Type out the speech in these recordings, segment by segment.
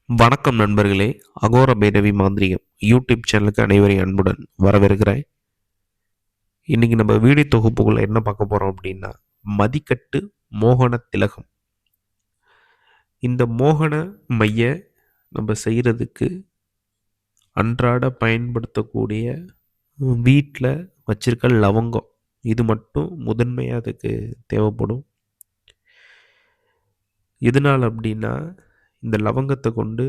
வணக்கம் நண்பர்களே. அகோர பைரவி மாந்திரீகம் யூடியூப் சேனலுக்கு அனைவரையும் அன்புடன் வரவேற்கிறேன். இன்னைக்கு நம்ம வீடியோ தொகுப்புக்குள்ள என்ன பார்க்க போறோம் அப்படின்னா, மதிக்கட்டு மோகன திலகம். இந்த மோகன மைய நம்ம செய்கிறதுக்கு அன்றாட பயன்படுத்தக்கூடிய வீட்டில் வச்சிருக்க லவங்கம், இது மட்டும் முதன்மையாக அதுக்கு தேவைப்படும். எதனால் அப்படின்னா, இந்த லவங்கத்தை கொண்டு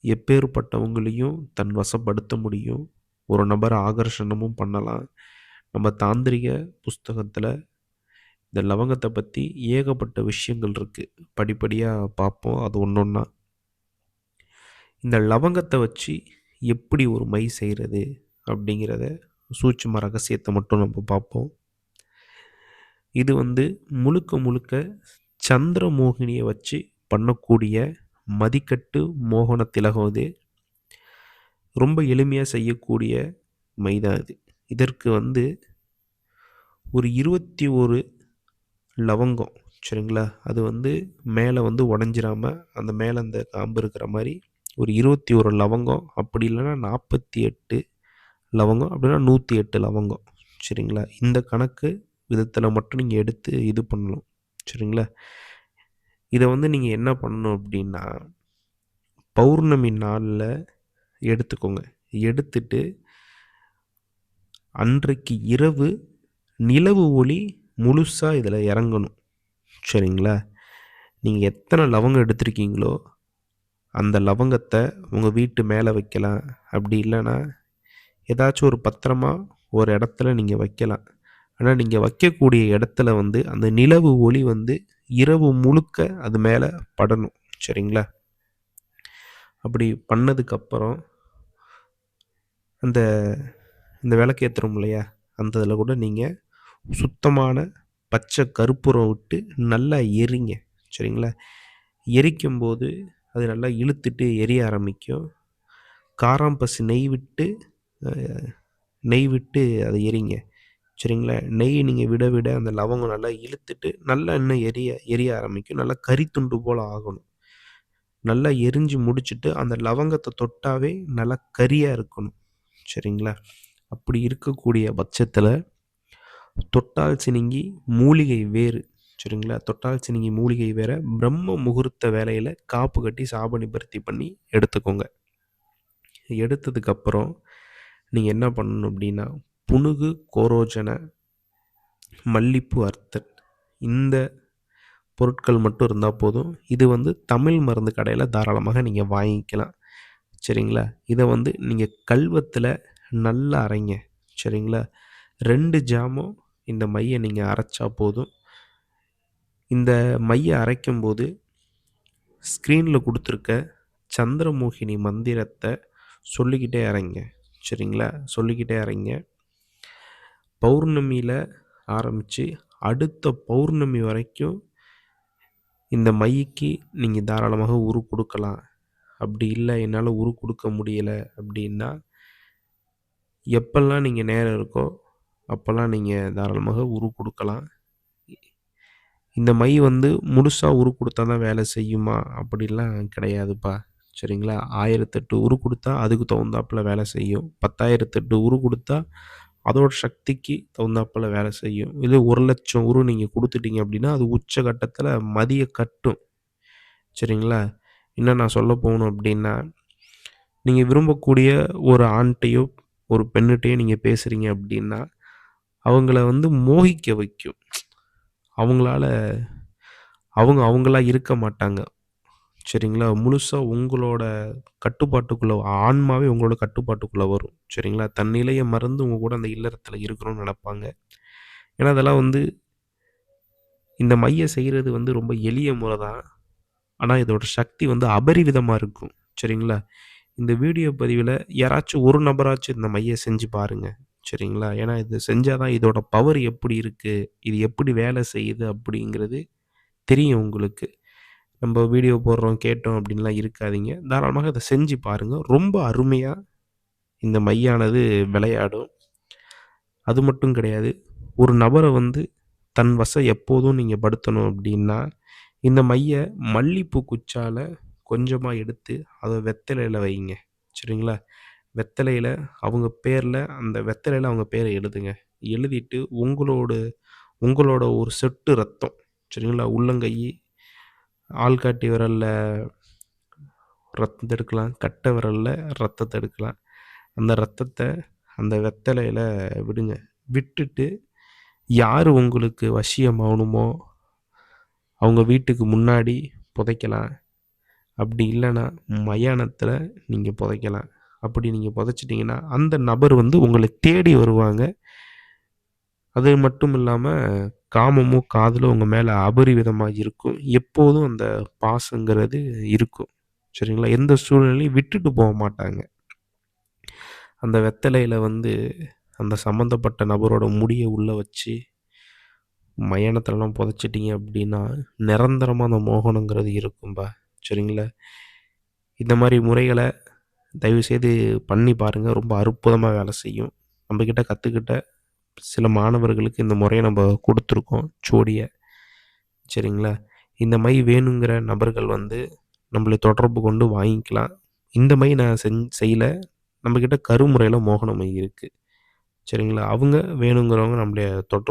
எப்பேற்பட்டவங்களையும் தன் வசப்படுத்த முடியும். ஒரு நபரை ஆகர்ஷணமும் பண்ணலாம். நம்ம தாந்திரிக புஸ்தகத்தில் இந்த லவங்கத்தை பற்றி ஏகப்பட்ட விஷயங்கள் இருக்குது. படிப்படியாக பார்ப்போம் அது ஒன்றொன்னா. இந்த லவங்கத்தை வச்சு எப்படி ஒரு மை செய்கிறது அப்படிங்கிறத சூட்சும ரகசியத்தை மட்டும் நம்ம பார்ப்போம். இது முழுக்க முழுக்க சந்திரமோகினியை வச்சு பண்ணக்கூடிய மதிக்கட்டு மோகன திலகம். இது ரொம்ப எளிமையாக செய்யக்கூடிய மைதான் இது. இதற்கு ஒரு 21 லவங்கம், சரிங்களா? அது மேலே உடஞ்சிராம அந்த மேலே அந்த காம்பு இருக்கிற மாதிரி ஒரு 21 லவங்கம், அப்படி இல்லைன்னா 48 லவங்கம், அப்படின்னா 108 லவங்கம், சரிங்களா? இந்த கணக்கு விதத்தில் மட்டும் நீங்கள் எடுத்து இது பண்ணணும், சரிங்களா? இதை நீங்கள் என்ன பண்ணணும் அப்படின்னா, பௌர்ணமி நாளில் எடுத்துக்கோங்க. எடுத்துட்டு அன்றைக்கு இரவு நிலவு ஒளி முழுசாக இதில் இறங்கணும், சரிங்களா? நீங்கள் எத்தனை லவங்கம் எடுத்திருக்கீங்களோ அந்த லவங்கத்தை உங்கள் வீட்டு மேலே வைக்கலாம். அப்படி இல்லைன்னா ஏதாச்சும் ஒரு பத்திரமா ஒரு இடத்துல நீங்கள் வைக்கலாம். ஆனால் நீங்கள் வைக்கக்கூடிய இடத்துல அந்த நிலவு ஒளி இரவு முழுக்க அது மேலே படணும், சரிங்களா? அப்படி பண்ணதுக்கப்புறம் அந்த இந்த விளக்கு ஏற்றுறோம் இல்லையா, அந்த இதில் கூட நீங்கள் சுத்தமான பச்சை கற்பூரம் விட்டு நல்லா எரிங்க, சரிங்களா? எரிக்கும்போது அது நல்லா இழுத்துட்டு எரிய ஆரம்பிக்கும். காராம்பசு நெய் விட்டு அதை எரிங்க, சரிங்களா? நெய் நீங்கள் விட விட அந்த லவங்கம் நல்லா இழுத்துட்டு நல்லா இன்னும் எரிய ஆரம்பிக்கும். நல்லா கறித்துண்டு போல் ஆகணும். நல்லா எரிஞ்சு முடிச்சுட்டு அந்த லவங்கத்தை தொட்டாவே நல்லா கரியாக இருக்கணும், சரிங்களா? அப்படி இருக்கக்கூடிய பட்சத்தில் தொட்டால் சினிங்கி மூலிகை வேறு, சரிங்களா? தொட்டால் சினிங்கி மூலிகை வேற பிரம்ம முகூர்த்த வேலையில் காப்பு கட்டி சாப நிவர்த்தி பண்ணி எடுத்துக்கோங்க. எடுத்ததுக்கப்புறம் நீங்கள் என்ன பண்ணணும் அப்படின்னா, புனுகு கோரோஜன மல்லிப்பூ அர்த்தல், இந்த பொருட்கள் மட்டும் இருந்தால் போதும். இது தமிழ் மருந்து கடையில் தாராளமாக நீங்கள் வாங்கிக்கலாம், சரிங்களா? இதை நீங்கள் கல்வத்தில் நல்லா அரைங்க, சரிங்களா? 2 ஜாமும் இந்த மையை நீங்கள் அரைச்சா போதும். இந்த மையை அரைக்கும்போது ஸ்க்ரீனில் கொடுத்துருக்க சந்திரமோகினி மந்திரத்தை சொல்லிக்கிட்டே அரைங்க, சரிங்களா? சொல்லிக்கிட்டே அரைங்க. பௌர்ணமியில் ஆரம்பித்து அடுத்த பௌர்ணமி வரைக்கும் இந்த மைக்கு நீங்கள் தாராளமாக உரு கொடுக்கலாம். அப்படி இல்லை என்னால் உரு கொடுக்க முடியலை அப்படின்னா, எப்பெல்லாம் நீங்கள் நேரம் இருக்கோ அப்போல்லாம் நீங்கள் தாராளமாக உரு கொடுக்கலாம். இந்த மை முழுசாக உரு கொடுத்தா தான் வேலை செய்யுமா அப்படிலாம் கிடையாதுப்பா, சரிங்களா? 1008 உரு கொடுத்தா அதுக்கு தகுந்தாப்புல வேலை செய்யும். 10,008 உரு கொடுத்தா அதோட சக்திக்கு தகுந்தாப்புல வேலை செய்யும். இது 1,00,000 உரு நீங்கள் கொடுத்துட்டீங்க அப்படின்னா அது உச்சகட்டத்தில் மதிய கட்டும், சரிங்களா? இன்னும் நான் சொல்ல போகணும் அப்படின்னா, நீங்கள் விரும்பக்கூடிய ஒரு ஆண்ட்டையோ ஒரு பெண்ணுகிட்டையோ நீங்கள் பேசுகிறீங்க அப்படின்னா அவங்கள மோகிக்க வைக்கும். அவங்களா இருக்க மாட்டாங்க, சரிங்களா? முழுசாக உங்களோட கட்டுப்பாட்டுக்குள்ளே, ஆன்மாவே உங்களோட கட்டுப்பாட்டுக்குள்ளே வரும், சரிங்களா? தன்னிலையை மறந்து உங்கள் கூட அந்த இல்லறத்தில் இருக்கணும்னு நினைப்பாங்க. ஏன்னா அதெல்லாம் இந்த மைய செய்கிறது ரொம்ப எளிய முறை தான். ஆனால் இதோட சக்தி அபரிவிதமாக இருக்கும், சரிங்களா? இந்த வீடியோ பதிவில் யாராச்சும் ஒரு நபராச்சும் இந்த மையை செஞ்சு பாருங்கள், சரிங்களா? ஏன்னா இது செஞ்சால் தான் இதோட பவர் எப்படி இருக்குது, இது எப்படி வேலை செய்யுது அப்படிங்கிறது தெரியும் உங்களுக்கு. நம்ம வீடியோ போடுறோம் கேட்டோம் அப்படின்லாம் இருக்காதீங்க. தாராளமாக இதை செஞ்சு பாருங்கள். ரொம்ப அருமையாக இந்த மையானது விளையாடும். அது மட்டும் கிடையாது, ஒரு நபரை தன் வசம் எப்போதும் நீங்கள் படுத்தணும் அப்படின்னா இந்த மையை மல்லிப்பூ குச்சால் கொஞ்சமா எடுத்து அத வெத்தலையில வைங்க. சரிங்களா? வெத்தலையில அவங்க பேர்ல அந்த வெத்தலையில அவங்க பேர எழுதுங்க. எழுதிட்டு உங்களோட ஒரு சொட்டு ரத்தம், சரிங்களா? உள்ளங்கை, ஆள்காட்டி விரல்ல ரத்தத்த எடுக்கலாம். கட்டை விரல்ல ரத்தத்த எடுக்கலாம். அந்த ரத்தத்த அந்த வெத்தலையில விடுங்க. விட்டுட்டு யாரு உங்களுக்கு வசியமாவணுமோ, அவங்க வீட்டுக்கு முன்னாடி புதைக்கலாம். அப்படி இல்லன்னா, மயானத்தில நீங்க புதைக்கலாம். அப்படி நீங்க புதைச்சிட்டீங்கன்னா, அந்த நபர் வந்து உங்கள தேடி வருவாங்க. அது மட்டும் இல்லாம, காமமும், காதலும் உங்க மேல அபரிவிதமா இருக்கும். எப்போதும் அந்த பாசங்கிறது இருக்கும். சரிங்களா? எந்த சூழ்நிலையும் விட்டுட்டு மாட்டாங்க. அந்த வெத்தலையில வந்து அந்த சம்மந்தப்பட்ட நபரோட முடிய உள்ள வச்சு, மயானத்துலலாம் புதைச்சிட்டீங்க அப்படின்னா, நிரந்தரமா அந்த மோகனங்கிறது இருக்கும்பா. சரிங்களா? இந்த மாரி முறைகள தயவுசெய்து பண்ணி பாருங்க. ரொம்ப அற்புதமா வேலை செய்யும். நம்மகிட்ட கத்துக்கிட்ட சில மாணவர்களுக்கு இந்த முறைய நம்ப குடுத்துருக்கோம், ஜோடிய. சரிங்களா? இந்த மை வேணுங்கிற நபர்கள் வந்து நம்மள தொடர்பு கொண்டு வாங்கிக்கலாம். இந்த மை நான் செய்யல. நம்மகிட்ட கருமுறையில மோகன மை இருக்கு. சரிங்களா? அவங்க வேணுங்கிறவங்க நம்மளய தொடர்பு